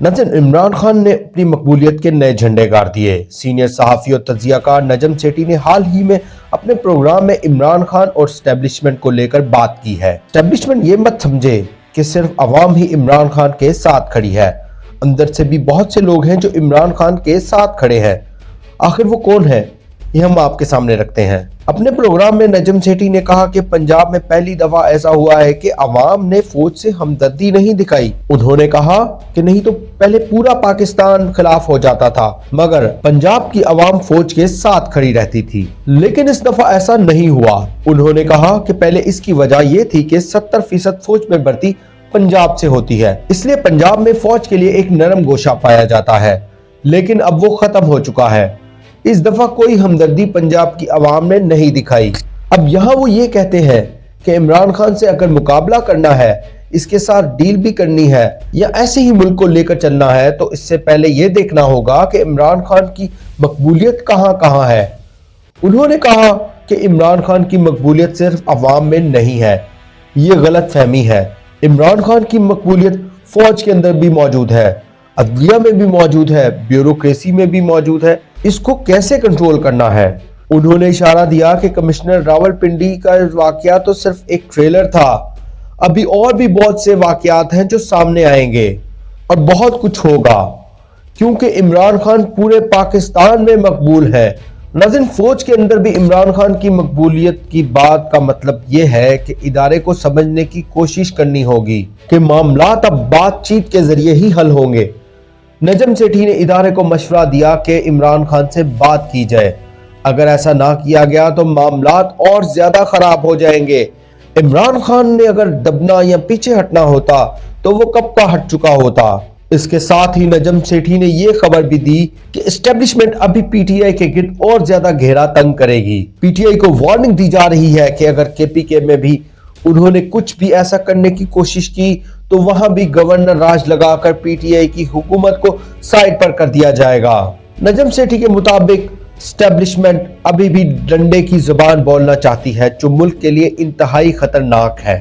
नाज़रीन, इमरान खान ने अपनी मकबूलियत के नए झंडे गाड़ दिए। सीनियर सहाफ़ी और तज्ज़ियाकार नजम सेठी ने हाल ही में अपने प्रोग्राम में इमरान खान और एस्टेब्लिशमेंट को लेकर बात की है। एस्टेब्लिशमेंट ये मत समझे कि सिर्फ अवाम ही इमरान खान के साथ खड़ी है, अंदर से भी बहुत से लोग हैं जो इमरान खान के साथ खड़े हैं। आखिर वो कौन है, ये हम आपके सामने रखते हैं। अपने प्रोग्राम में नजम सेठी ने कहा कि पंजाब में पहली दफा ऐसा हुआ है कि अवाम ने फौज से हमदर्दी नहीं दिखाई। उन्होंने कहा कि नहीं तो पहले पूरा पाकिस्तान खिलाफ हो जाता था, मगर पंजाब की अवाम फौज के साथ खड़ी रहती थी, लेकिन इस दफा ऐसा नहीं हुआ। उन्होंने कहा कि पहले इसकी वजह यह थी कि 70% फौज में भर्ती पंजाब से होती है, इसलिए पंजाब में फौज के लिए एक नरम गोशा पाया जाता है, लेकिन अब वो खत्म हो चुका है। इस दफा कोई हमदर्दी पंजाब की आवाम ने नहीं दिखाई। अब यहाँ वो ये कहते हैं कि इमरान खान से अगर मुकाबला करना है, इसके साथ डील भी करनी है या ऐसे ही मुल्क को लेकर चलना है, तो इससे पहले ये देखना होगा कि इमरान खान की मकबूलियत कहाँ कहाँ है। उन्होंने कहा कि इमरान खान की मकबूलियत सिर्फ अवाम में नहीं है, ये गलत फहमी है। इमरान खान की मकबूलियत फौज के अंदर भी मौजूद है, अदलिया में भी मौजूद है, ब्यूरोक्रेसी में भी मौजूद है। इसको कैसे कंट्रोल करना है। उन्होंने इशारा दिया कि कमिश्नर रावलपिंडी का वाकया तो सिर्फ एक ट्रेलर था, अभी और भी बहुत से वाकयात हैं जो सामने आएंगे और बहुत कुछ होगा, क्योंकि इमरान खान पूरे पाकिस्तान में मकबूल है। नाज़रीन, फौज के अंदर भी इमरान खान की मकबूलियत की बात का मतलब यह है कि इदारे को समझने की कोशिश करनी होगी कि मामलात अब बातचीत के जरिए ही हल होंगे। नजम सेठी ने इदारे को मशवरा दिया कि इमरान खान से बात की जाए, अगर ऐसा ना किया गया तो मामलात और ज्यादा खराब हो जाएंगे। इमरान खान ने अगर दबना या पीछे हटना होता तो वो कब का हट चुका होता। इसके साथ ही नजम सेठी ने यह खबर भी दी कि एस्टेब्लिशमेंट अभी पीटीआई के गिर्द और ज्यादा घेरा तंग करेगी। पीटीआई को वार्निंग दी जा रही है कि अगर केपीके में भी उन्होंने कुछ भी ऐसा करने की कोशिश की तो वहां भी गवर्नर राज लगाकर पीटीआई की हुकूमत को साइड पर कर दिया जाएगा। नजम सेठी के मुताबिक एस्टेब्लिशमेंट अभी भी डंडे की जुबान बोलना चाहती है, जो मुल्क के लिए इंतहाई खतरनाक है।